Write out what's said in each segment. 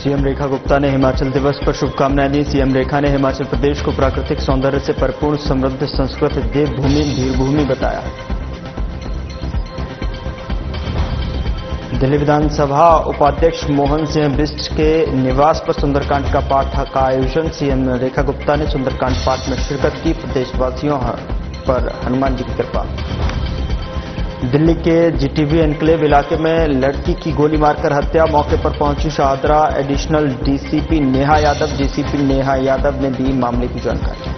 CM Rekha Gupta ने हिमाचल दिवस पर शुभकामनाएं दी। सीएम रेखा ने हिमाचल प्रदेश को प्राकृतिक सौंदर्य से परिपूर्ण, समृद्ध, संस्कृत, देवभूमि, वीरभूमि बताया। दिल्ली विधानसभा उपाध्यक्ष मोहन सिंह बिष्ट के निवास पर सुंदरकांड का पाठ का आयोजन। सीएम रेखा गुप्ता ने सुंदरकांड पाठ में शिरकत की। प्रदेशवासियों पर हनुमान जी की कृपा। दिल्ली के जीटीबी एनक्लेव इलाके में लड़की की गोली मारकर हत्या। मौके पर पहुंची Shahdara additional DCP Neha Yadav. DCP Neha Yadav ने दी मामले की जानकारी।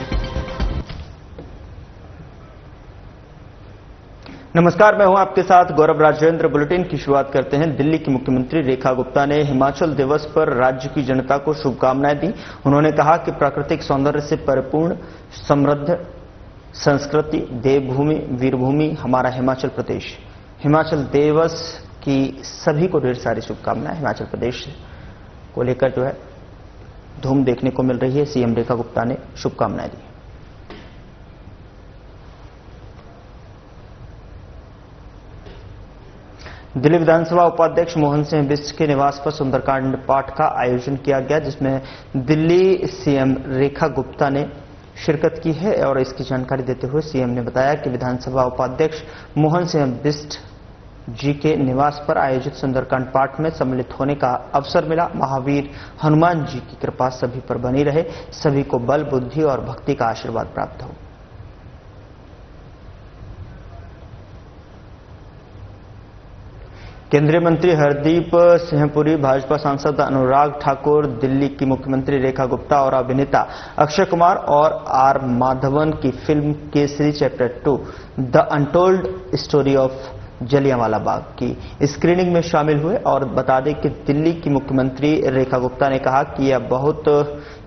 नमस्कार, मैं हूं आपके साथ गौरव राजेंद्र। बुलेटिन की शुरुआत करते हैं। दिल्ली की मुख्यमंत्री रेखा गुप्ता ने हिमाचल दिवस पर राज्य की जनता को शुभकामनाएं दी। उन्होंने कहा कि प्राकृतिक सौंदर्य से परिपूर्ण, समृद्ध, संस्कृति, देवभूमि, वीरभूमि हमारा हिमाचल प्रदेश। हिमाचल दिवस की सभी को ढेर सारी शुभकामनाएं। हिमाचल प्रदेश को लेकर जो है धूम देखने को मिल रही है। सीएम रेखा गुप्ता ने शुभकामनाएं दी। दिल्ली विधानसभा उपाध्यक्ष मोहन सिंह बिष्ट के निवास पर सुंदरकांड पाठ का आयोजन किया गया, जिसमें दिल्ली सीएम रेखा गुप्ता ने शिरकत की है। और इसकी जानकारी देते हुए सीएम ने बताया कि विधानसभा उपाध्यक्ष मोहन सिंह बिष्ट जी के निवास पर आयोजित सुंदरकांड पाठ में सम्मिलित होने का अवसर मिला। महावीर हनुमान जी की कृपा सभी पर बनी रहे, सभी को बल, बुद्धि और भक्ति का आशीर्वाद प्राप्त हो। केंद्रीय मंत्री हरदीप सिंह पुरी, भाजपा सांसद अनुराग ठाकुर, दिल्ली की मुख्यमंत्री रेखा गुप्ता और अभिनेता अक्षय कुमार और आर माधवन की film Kesari chapter 2 the untold story of Jallianwala Bagh की स्क्रीनिंग में शामिल हुए। और बता दें कि दिल्ली की मुख्यमंत्री रेखा गुप्ता ने कहा कि यह बहुत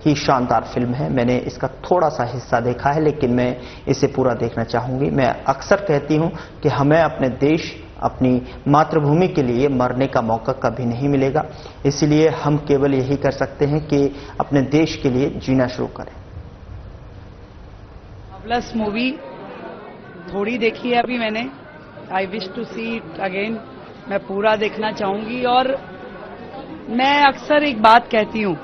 ही शानदार फिल्म है। मैंने इसका थोड़ा सा हिस्सा देखा है, लेकिन मैं इसे पूरा देखना चाहूंगी। मैं अक्सर कहती हूं कि हमें अपने देश, अपनी मातृभूमि के लिए मरने का मौका कभी नहीं मिलेगा, इसलिए हम केवल यही कर सकते हैं कि अपने देश के लिए जीना शुरू करें। प्लस मूवी थोड़ी देखी है अभी मैंने। I wish to see it again. मैं पूरा देखना चाहूंगी। और मैं अक्सर एक बात कहती हूं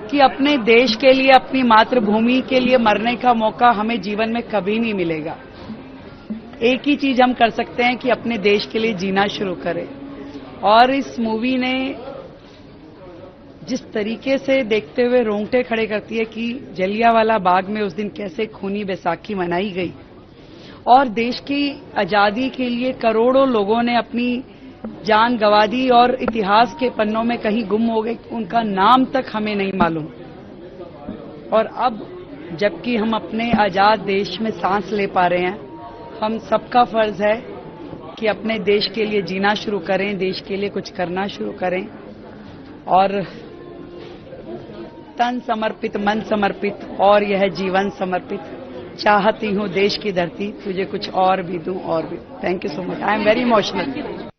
कि अपने देश के लिए, अपनी मातृभूमि के लिए मरने का मौका हमें जीवन में कभी नहीं मिलेगा। एक ही चीज हम कर सकते हैं कि अपने देश के लिए जीना शुरू करें। और इस मूवी ने जिस तरीके से देखते हुए रोंगटे खड़े करती है कि जलियांवाला बाग में उस दिन कैसे खूनी बैसाखी मनाई गई और देश की आजादी के लिए करोड़ों लोगों ने अपनी जान गंवा दी और इतिहास के पन्नों में कहीं गुम हो गए, उनका नाम तक हमें नहीं मालूम। और अब जबकि हम अपने आजाद देश में सांस ले पा रहे हैं, हम सबका फर्ज है कि अपने देश के लिए जीना शुरू करें, देश के लिए कुछ करना शुरू करें। और तन समर्पित, मन समर्पित और यह जीवन समर्पित, चाहती हूं देश की धरती तुझे कुछ और भी दूं और भी। Thank you so much. I am very emotional.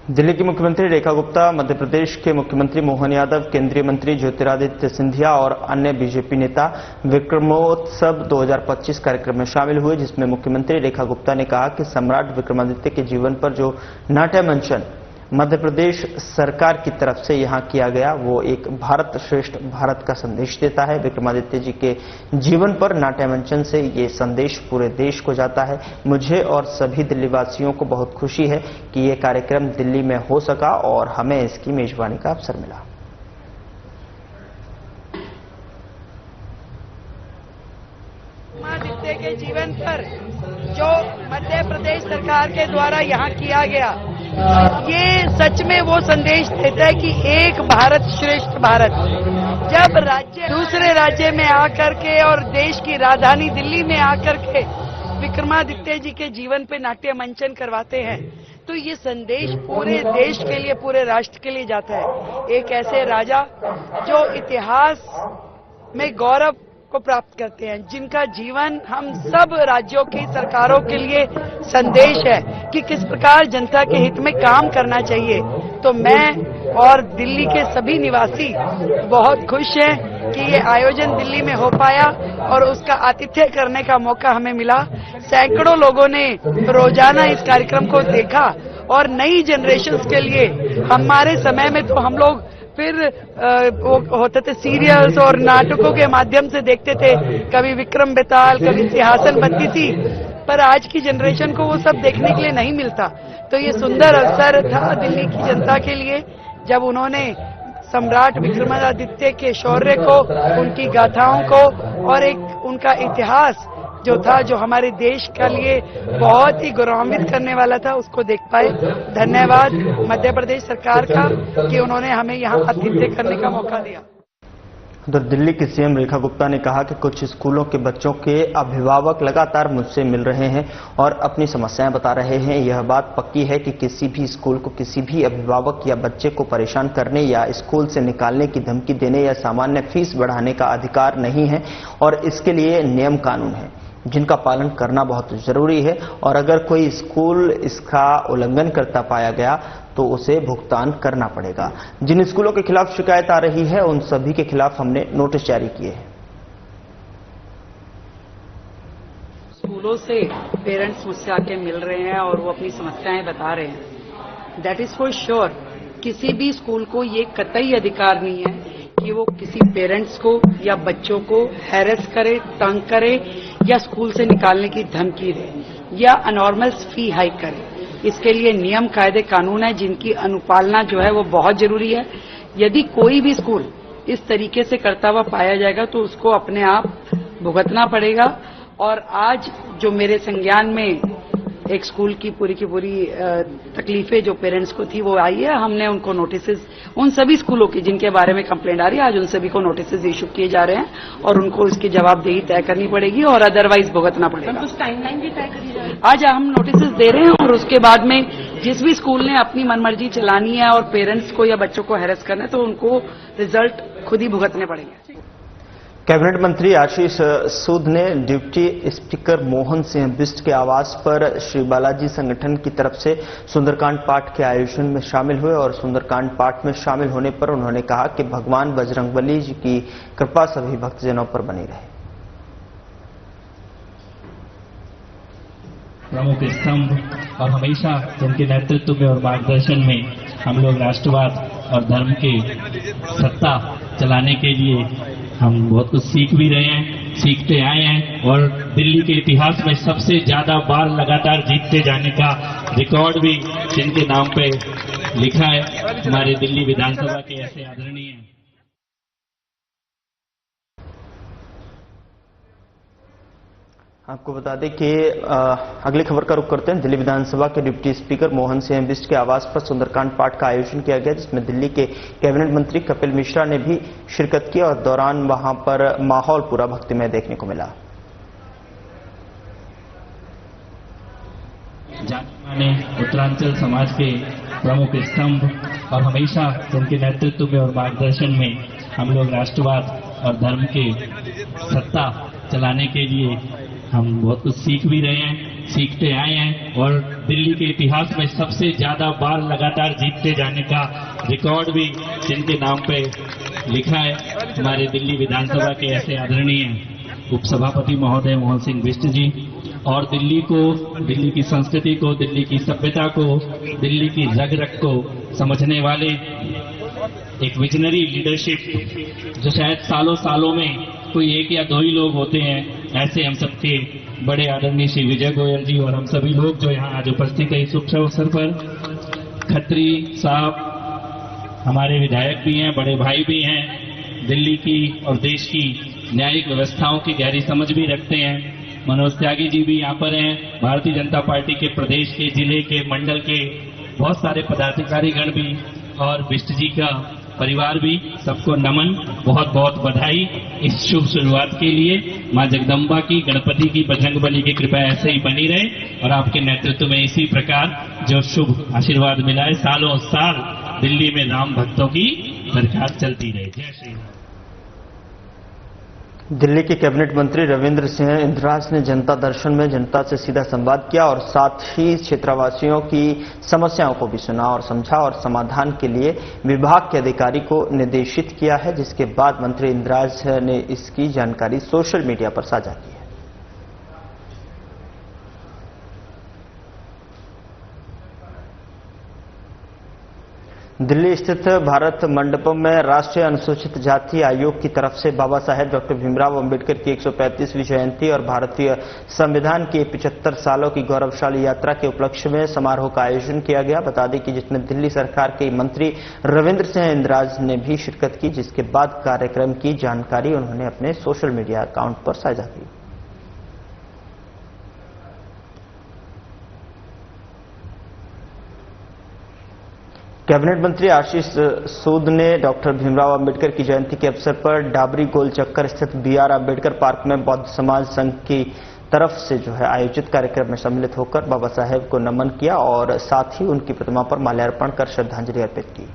Delhi की मुख्यमंत्री रेखा गुप्ता, मध्य प्रदेश के मुख्यमंत्री मोहन यादव, केंद्रीय मंत्री ज्योतिरादित्य सिंधिया और अन्य बीजेपी नेता विक्रमोत्सव 2025 कार्यक्रम में शामिल हुए, जिसमें मुख्यमंत्री रेखा गुप्ता ने कहा कि सम्राट विक्रमादित्य के जीवन पर जो नाट्य मंचन मध्य प्रदेश सरकार की तरफ से यहां किया गया, वो एक भारत श्रेष्ठ भारत का संदेश देता है। विक्रमादित्य जी के जीवन पर नाट्य मंचन से ये संदेश पूरे देश को जाता है। मुझे और सभी दिल्लीवासियों को बहुत खुशी है कि ये कार्यक्रम दिल्ली में हो सका और हमें इसकी मेजबानी का अवसर मिला। विक्रमादित्य के जीवन पर जो मध्य प्रदेश सरकार के द्वारा यहाँ किया गया, ये सच में वो संदेश देता है कि एक भारत श्रेष्ठ भारत। जब राज्य दूसरे राज्य में आकर के और देश की राजधानी दिल्ली में आकर के विक्रमादित्य जी के जीवन पे नाट्य मंचन करवाते हैं, तो ये संदेश पूरे देश के लिए, पूरे राष्ट्र के लिए जाता है। एक ऐसे राजा जो इतिहास में गौरव को प्राप्त करते हैं, जिनका जीवन हम सब राज्यों की सरकारों के लिए संदेश है कि किस प्रकार जनता के हित में काम करना चाहिए। तो मैं और दिल्ली के सभी निवासी बहुत खुश हैं कि ये आयोजन दिल्ली में हो पाया और उसका आतिथ्य करने का मौका हमें मिला। सैकड़ों लोगों ने रोजाना इस कार्यक्रम को देखा और नई जनरेशन्स के लिए हमारे समय में तो हम लोग फिर वो होते थे सीरियल्स और नाटकों के माध्यम से देखते थे, कभी विक्रम बेताल, कभी सिंहासन बनती थी, पर आज की जनरेशन को वो सब देखने के लिए नहीं मिलता। तो ये सुंदर अवसर था दिल्ली की जनता के लिए जब उन्होंने सम्राट विक्रमादित्य के शौर्य को, उनकी गाथाओं को और एक उनका इतिहास जो था, जो हमारे देश के लिए बहुत ही गौरवान्वित करने वाला था, उसको देख पाए। धन्यवाद मध्य प्रदेश सरकार का कि उन्होंने हमें यहाँ आतिथ्य करने का मौका दिया। उधर दिल्ली की सीएम रेखा गुप्ता ने कहा कि कुछ स्कूलों के बच्चों के अभिभावक लगातार मुझसे मिल रहे हैं और अपनी समस्याएं बता रहे हैं। यह बात पक्की है कि किसी भी स्कूल को किसी भी अभिभावक या बच्चे को परेशान करने या स्कूल से निकालने की धमकी देने या सामान्य फीस बढ़ाने का अधिकार नहीं है और इसके लिए नियम कानून है जिनका पालन करना बहुत जरूरी है और अगर कोई स्कूल इसका उल्लंघन करता पाया गया तो उसे भुगतान करना पड़ेगा। जिन स्कूलों के खिलाफ शिकायत आ रही है उन सभी के खिलाफ हमने नोटिस जारी किए हैं। स्कूलों से पेरेंट्स मुझसे आके मिल रहे हैं और वो अपनी समस्याएं बता रहे हैं। दैट इज फॉर श्योर किसी भी स्कूल को ये कतई अधिकार नहीं है कि वो किसी पेरेंट्स को या बच्चों को हैरेस करे, तंग करे या स्कूल से निकालने की धमकी दे या अनॉर्मल फी हाइक करे। इसके लिए नियम, कायदे, कानून है जिनकी अनुपालना जो है वो बहुत जरूरी है। यदि कोई भी स्कूल इस तरीके से करता हुआ पाया जाएगा तो उसको अपने आप भुगतना पड़ेगा। और आज जो मेरे संज्ञान में एक स्कूल की पूरी तकलीफें जो पेरेंट्स को थी वो आई है, हमने उनको नोटिसेस, उन सभी स्कूलों की जिनके बारे में कंप्लेंट आ रही है, आज उन सभी को नोटिसेस इशू किए जा रहे हैं और उनको इसकी जवाबदेही तय करनी पड़ेगी और अदरवाइज भुगतना पड़ेगा। कुछ टाइमलाइन भी तय करी जा रही है। आज हम नोटिसेस दे रहे हैं और उसके बाद में जिस भी स्कूल ने अपनी मनमर्जी चलानी है और पेरेंट्स को या बच्चों को हैरेस करना है तो उनको रिजल्ट खुद ही भुगतने पड़ेंगे। कैबिनेट मंत्री आशीष सूद ने डिप्टी स्पीकर मोहन सिंह बिष्ट के आवास पर श्री बालाजी संगठन की तरफ से सुंदरकांड पाठ के आयोजन में शामिल हुए और सुंदरकांड पाठ में शामिल होने पर उन्होंने कहा कि भगवान बजरंगबली जी की कृपा सभी भक्तजनों पर बनी रहे। प्रमुख स्तंभ और हमेशा उनके नेतृत्व में और मार्गदर्शन में हम लोग राष्ट्रवाद और धर्म के सत्ता चलाने के लिए हम बहुत कुछ सीख भी रहे हैं, सीखते आए हैं और दिल्ली के इतिहास में सबसे ज्यादा बार लगातार जीतते जाने का रिकॉर्ड भी जिनके नाम पे लिखा है हमारे दिल्ली विधानसभा के ऐसे आदरणीय। आपको बता दें कि अगली खबर का रुख करते हैं। दिल्ली विधानसभा के डिप्टी स्पीकर मोहन सिंह बिष्ट के आवास पर सुंदरकांड पाठ का आयोजन किया गया जिसमें दिल्ली के कैबिनेट मंत्री कपिल मिश्रा ने भी शिरकत की और दौरान वहां पर माहौल पूरा भक्तिमय देखने को मिला। जाने उत्तरांचल समाज के प्रमुख स्तंभ और हमेशा उनके नेतृत्व में और मार्गदर्शन में हम लोग राष्ट्रवाद और धर्म के सत्ता चलाने के लिए हम बहुत कुछ सीख भी रहे हैं, सीखते आए हैं और दिल्ली के इतिहास में सबसे ज्यादा बार लगातार जीतते जाने का रिकॉर्ड भी जिनके नाम पे लिखा है हमारे दिल्ली विधानसभा के ऐसे आदरणीय उपसभापति महोदय मोहन सिंह बिष्ट जी। और दिल्ली को, दिल्ली की संस्कृति को, दिल्ली की सभ्यता को, दिल्ली की रग रग को समझने वाले एक विजनरी लीडरशिप जो शायद सालों सालों में कोई एक या दो ही लोग होते हैं, ऐसे हम सबके बड़े आदरणीय श्री विजय गोयल जी और हम सभी लोग जो यहाँ आज उपस्थित है इस शुभ अवसर पर। खत्री साहब हमारे विधायक भी हैं, बड़े भाई भी हैं, दिल्ली की और देश की न्यायिक व्यवस्थाओं की गहरी समझ भी रखते हैं। मनोज त्यागी जी भी यहाँ पर हैं, भारतीय जनता पार्टी के प्रदेश के, जिले के, मंडल के बहुत सारे पदाधिकारीगण भी और बिष्ट जी का परिवार भी, सबको नमन, बहुत बहुत बधाई इस शुभ शुरुआत के लिए। मां जगदम्बा की, गणपति की, बजरंगबली की कृपा ऐसे ही बनी रहे और आपके नेतृत्व में इसी प्रकार जो शुभ आशीर्वाद मिला है सालों साल दिल्ली में राम भक्तों की सरकार चलती रहे। जय श्री राम। दिल्ली के कैबिनेट मंत्री रविंद्र सिंह इंदिराज ने जनता दर्शन में जनता से सीधा संवाद किया और साथ ही क्षेत्रवासियों की समस्याओं को भी सुना और समझा और समाधान के लिए विभाग के अधिकारी को निर्देशित किया है, जिसके बाद मंत्री इंदिराज ने इसकी जानकारी सोशल मीडिया पर साझा की है। दिल्ली स्थित भारत मंडपम में राष्ट्रीय अनुसूचित जाति आयोग की तरफ से बाबा साहेब डॉक्टर भीमराव अंबेडकर की 135वीं जयंती और भारतीय संविधान की 75 सालों की गौरवशाली यात्रा के उपलक्ष्य में समारोह का आयोजन किया गया। बता दें कि जिसमें दिल्ली सरकार के मंत्री रविंद्र सिंह इंदिराज ने भी शिरकत की, जिसके बाद कार्यक्रम की जानकारी उन्होंने अपने सोशल मीडिया अकाउंट पर साझा की। कैबिनेट मंत्री आशीष सूद ने डॉक्टर भीमराव अंबेडकर की जयंती के अवसर पर डाबरी गोल चक्कर स्थित BR अंबेडकर पार्क में बौद्ध समाज संघ की तरफ से आयोजित कार्यक्रम में सम्मिलित होकर बाबा साहेब को नमन किया और साथ ही उनकी प्रतिमा पर माल्यार्पण कर श्रद्धांजलि अर्पित की।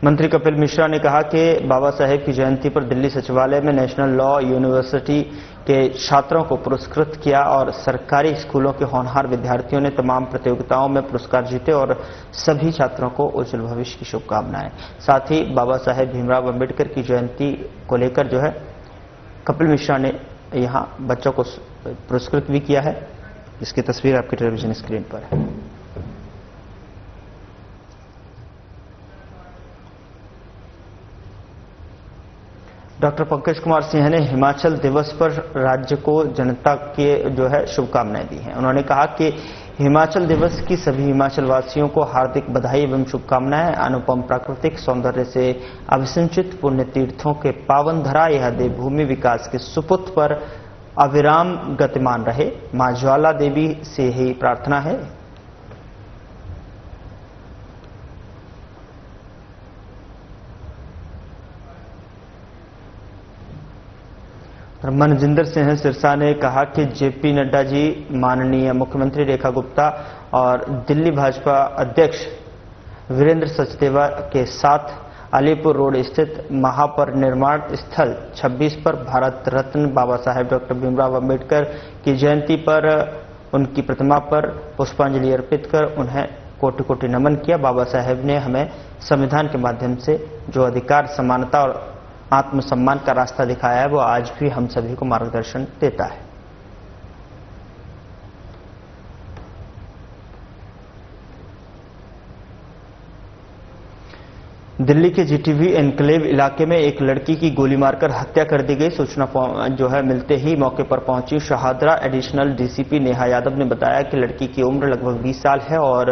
मंत्री कपिल मिश्रा ने कहा कि बाबा साहेब की जयंती पर दिल्ली सचिवालय में नेशनल लॉ यूनिवर्सिटी के छात्रों को पुरस्कृत किया और सरकारी स्कूलों के होनहार विद्यार्थियों ने तमाम प्रतियोगिताओं में पुरस्कार जीते और सभी छात्रों को उज्जवल भविष्य की शुभकामनाएं। साथ ही बाबा साहेब भीमराव अंबेडकर की जयंती को लेकर कपिल मिश्रा ने यहां बच्चों को पुरस्कृत भी किया है। इसकी तस्वीर आपकी टेलीविजन स्क्रीन पर है। डॉक्टर पंकज कुमार सिंह ने हिमाचल दिवस पर राज्य को जनता के शुभकामनाएं दी हैं। उन्होंने कहा कि हिमाचल दिवस की सभी हिमाचल वासियों को हार्दिक बधाई एवं शुभकामनाएं। अनुपम प्राकृतिक सौंदर्य से अभिसिंचित पुण्य तीर्थों के पावन धरा यह देवभूमि विकास के सुपुत पर अविराम गतिमान रहे। मां ज्वाला देवी से ही प्रार्थना है। मनजिंदर सिंह सिरसा ने कहा कि जेपी नड्डा जी, माननीय मुख्यमंत्री रेखा गुप्ता और दिल्ली भाजपा अध्यक्ष वीरेंद्र सचदेवा के साथ अलीपुर रोड स्थित महापरिनिर्वाण स्थल 26 पर भारत रत्न बाबा साहेब डॉक्टर भीमराव अंबेडकर की जयंती पर उनकी प्रतिमा पर पुष्पांजलि अर्पित कर उन्हें कोटि कोटि नमन किया। बाबा साहेब ने हमें संविधान के माध्यम से जो अधिकार, समानता और आत्मसम्मान का रास्ता दिखाया है, वो आज भी हम सभी को मार्गदर्शन देता है। दिल्ली के जीटीबी एनक्लेव इलाके में एक लड़की की गोली मारकर हत्या कर दी गई। सूचना मिलते ही मौके पर पहुंची शाहदरा एडिशनल डीसीपी नेहा यादव ने बताया कि लड़की की उम्र लगभग 20 साल है और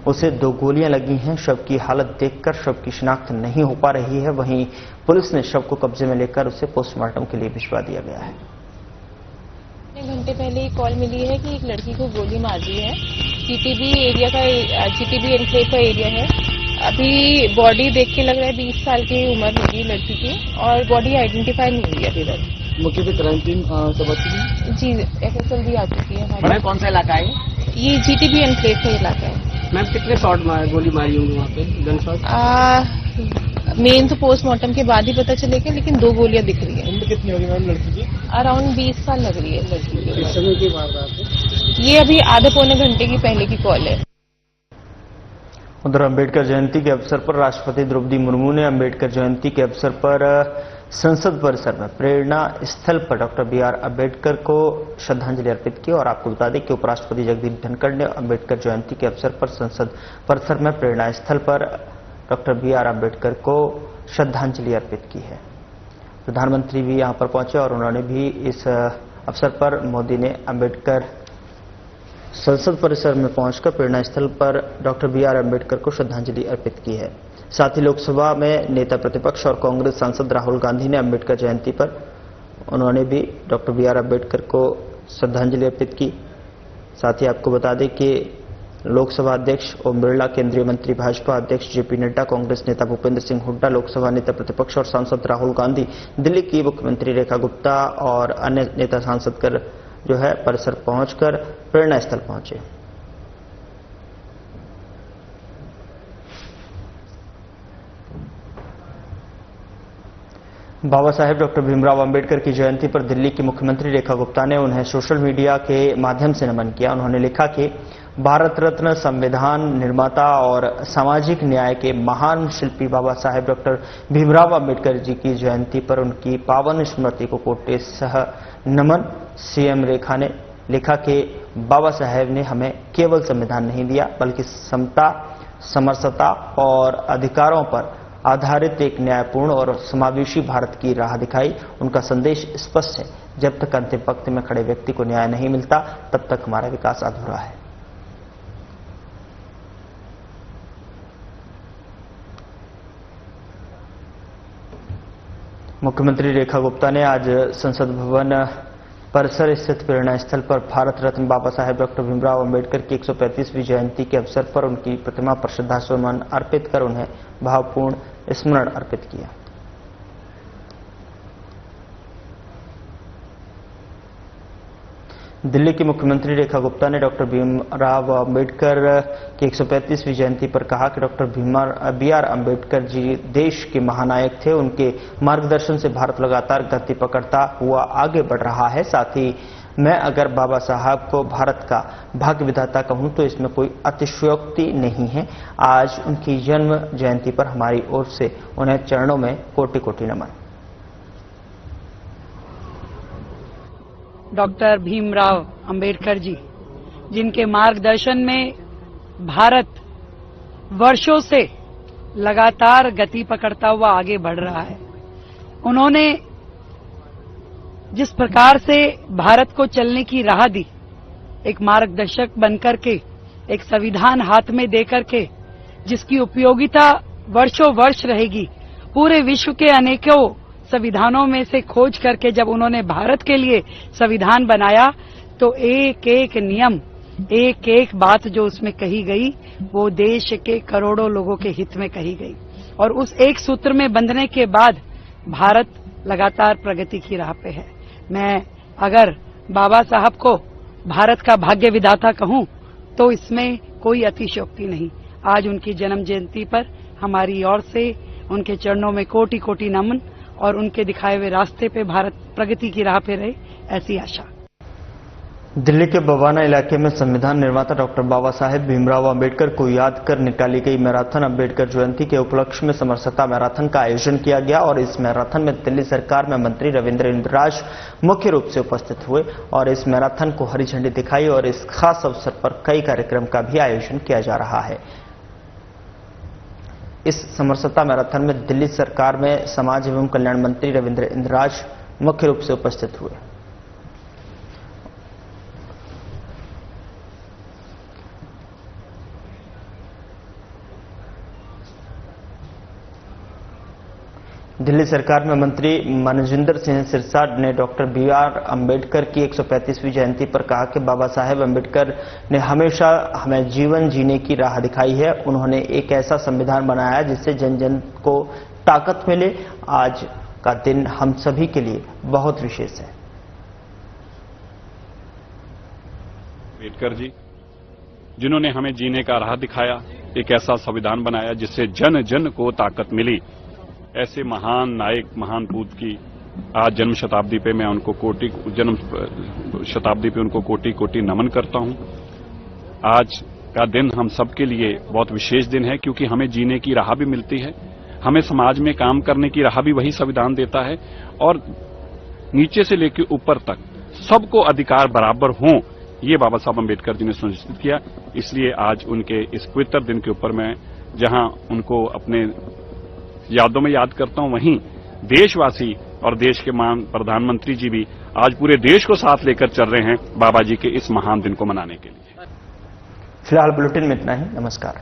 उसे 2 गोलियां लगी हैं। शव की हालत देखकर शव की शिनाख्त नहीं हो पा रही है। वहीं पुलिस ने शव को कब्जे में लेकर उसे पोस्टमार्टम के लिए भिजवा दिया गया है। घंटे पहले एक कॉल मिली है कि एक लड़की को गोली मार दी है। जीटीबी एनक्लेव का एरिया है। अभी बॉडी देख के लग रहा है 20 साल की उम्र होगी लड़की की और बॉडी आइडेंटिफाई नहीं हुई अभी तक। मौके पे क्राइम टीम जी FSL भी आ चुकी है हमारी। कौन सा इलाका है? ये जीटीबी एनक्लेव का इलाका है। मैम कितने शॉट गोली मारी होंगी वहाँ पे, गन शॉट? मेन तो पोस्टमार्टम के बाद ही पता चलेगा, लेकिन 2 गोलियां दिख रही है। उम्र कितनी होगी मैम लड़की की? अराउंड 20 साल लग रही है लड़की की। किस समय की वारदात है? ये अभी आधे पौने घंटे की पहले की कॉल है। उधर अंबेडकर जयंती के अवसर पर राष्ट्रपति द्रौपदी मुर्मू ने अंबेडकर जयंती के अवसर पर संसद परिसर में प्रेरणा स्थल पर डॉक्टर BR अंबेडकर को श्रद्धांजलि अर्पित की। और आपको बता दें कि उपराष्ट्रपति जगदीप धनखड़ ने अंबेडकर जयंती के अवसर पर संसद परिसर में प्रेरणा स्थल पर डॉक्टर BR अंबेडकर को श्रद्धांजलि अर्पित की है। प्रधानमंत्री भी यहां पर पहुंचे और उन्होंने भी इस अवसर पर मोदी ने अंबेडकर संसद परिसर में पहुंचकर प्रेरणा स्थल पर डॉक्टर BR अंबेडकर को श्रद्धांजलि अर्पित की है। साथ ही लोकसभा में नेता प्रतिपक्ष और कांग्रेस सांसद राहुल गांधी ने अंबेडकर जयंती पर उन्होंने भी डॉक्टर BR अंबेडकर को श्रद्धांजलि अर्पित की। साथ ही आपको बता दें कि लोकसभा अध्यक्ष ओम बिरला, केंद्रीय मंत्री भाजपा अध्यक्ष जेपी नड्डा, कांग्रेस नेता भूपेंद्र सिंह हुड्डा, लोकसभा नेता प्रतिपक्ष और सांसद राहुल गांधी, दिल्ली की मुख्यमंत्री रेखा गुप्ता और अन्य नेता सांसद परिसर पहुंचकर प्रेरणा स्थल पहुंचे। बाबा साहेब डॉक्टर भीमराव अंबेडकर की जयंती पर दिल्ली की मुख्यमंत्री रेखा गुप्ता ने उन्हें सोशल मीडिया के माध्यम से नमन किया। उन्होंने लिखा कि भारत रत्न, संविधान निर्माता और सामाजिक न्याय के महान शिल्पी बाबा साहेब डॉक्टर भीमराव अंबेडकर जी की जयंती पर उनकी पावन स्मृति को कोटि सह नमन। सीएम रेखा ने लिखा कि बाबा साहेब ने हमें केवल संविधान नहीं दिया बल्कि समता, समरसता और अधिकारों पर आधारित एक न्यायपूर्ण और समावेशी भारत की राह दिखाई। उनका संदेश स्पष्ट है, जब तक अंतिम पंक्ति में खड़े व्यक्ति को न्याय नहीं मिलता तब तक हमारा विकास अधूरा है। मुख्यमंत्री रेखा गुप्ता ने आज संसद भवन परिसर स्थित प्रेरणा स्थल पर भारत रत्न बाबा साहेब डॉक्टर भीमराव अंबेडकर की 135वीं जयंती के अवसर पर उनकी प्रतिमा पर श्रद्धासुमन अर्पित कर उन्हें भावपूर्ण स्मरण अर्पित किया। दिल्ली की मुख्यमंत्री रेखा गुप्ता ने डॉक्टर भीमराव अंबेडकर की 135वीं जयंती पर कहा कि डॉक्टर बी.आर. अंबेडकर जी देश के महानायक थे। उनके मार्गदर्शन से भारत लगातार गति पकड़ता हुआ आगे बढ़ रहा है। साथ ही मैं अगर बाबा साहब को भारत का भाग्य विधाता कहूं तो इसमें कोई अतिशयोक्ति नहीं है। आज उनकी जन्म जयंती पर हमारी ओर से उन्हें चरणों में कोटि कोटि नमन। डॉक्टर भीमराव अंबेडकर जी, जिनके मार्गदर्शन में भारत वर्षों से लगातार गति पकड़ता हुआ आगे बढ़ रहा है। उन्होंने जिस प्रकार से भारत को चलने की राह दी, एक मार्गदर्शक बनकर के, एक संविधान हाथ में देकर के, जिसकी उपयोगिता वर्षों वर्ष रहेगी, पूरे विश्व के अनेकों संविधानों में से खोज करके जब उन्होंने भारत के लिए संविधान बनाया तो एक एक नियम, एक एक बात जो उसमें कही गई वो देश के करोड़ों लोगों के हित में कही गई। और उस एक सूत्र में बंधने के बाद भारत लगातार प्रगति की राह पे है। मैं अगर बाबा साहब को भारत का भाग्य विधाता कहूं तो इसमें कोई अतिशयोक्ति नहीं। आज उनकी जन्म जयंती पर हमारी ओर से उनके चरणों में कोटि कोटि नमन और उनके दिखाए हुए रास्ते पे भारत प्रगति की राह पे रहे, ऐसी आशा। दिल्ली के बवाना इलाके में संविधान निर्माता डॉक्टर बाबा साहेब भीमराव अंबेडकर को याद कर निकाली गई मैराथन अंबेडकर जयंती के उपलक्ष्य में समरसता मैराथन का आयोजन किया गया और इस मैराथन में दिल्ली सरकार में मंत्री रविंद्र इंद्राज मुख्य रूप से उपस्थित हुए और इस मैराथन को हरी झंडी दिखाई और इस खास अवसर पर कई कार्यक्रम का भी आयोजन किया जा रहा है। इस समरसता मैराथन में दिल्ली सरकार में समाज एवं कल्याण मंत्री रविंद्र इंद्राज मुख्य रूप से उपस्थित हुए। दिल्ली सरकार में मंत्री मनजिंदर सिंह सिरसा ने डॉक्टर बी.आर. अंबेडकर की 135वीं जयंती पर कहा कि बाबा साहेब अंबेडकर ने हमेशा हमें जीवन जीने की राह दिखाई है। उन्होंने एक ऐसा संविधान बनाया जिससे जन जन को ताकत मिले। आज का दिन हम सभी के लिए बहुत विशेष है। अंबेडकर जी, जिन्होंने हमें जीने का राह दिखाया, एक ऐसा संविधान बनाया जिससे जन जन को ताकत मिली, ऐसे महान नायक, महान पूत की आज जन्म शताब्दी पे मैं उनको कोटि कोटि नमन करता हूं। आज का दिन हम सबके लिए बहुत विशेष दिन है क्योंकि हमें जीने की राह भी मिलती है, हमें समाज में काम करने की राह भी वही संविधान देता है और नीचे से लेकर ऊपर तक सबको अधिकार बराबर हों, ये बाबा साहब अम्बेडकर जी ने सुनिश्चित किया। इसलिए आज उनके इस पवित्र दिन के ऊपर मैं जहां उनको अपने यादों में याद करता हूं, वहीं देशवासी और देश के मान प्रधानमंत्री जी भी आज पूरे देश को साथ लेकर चल रहे हैं बाबा जी के इस महान दिन को मनाने के लिए। फिलहाल बुलेटिन में इतना ही। नमस्कार।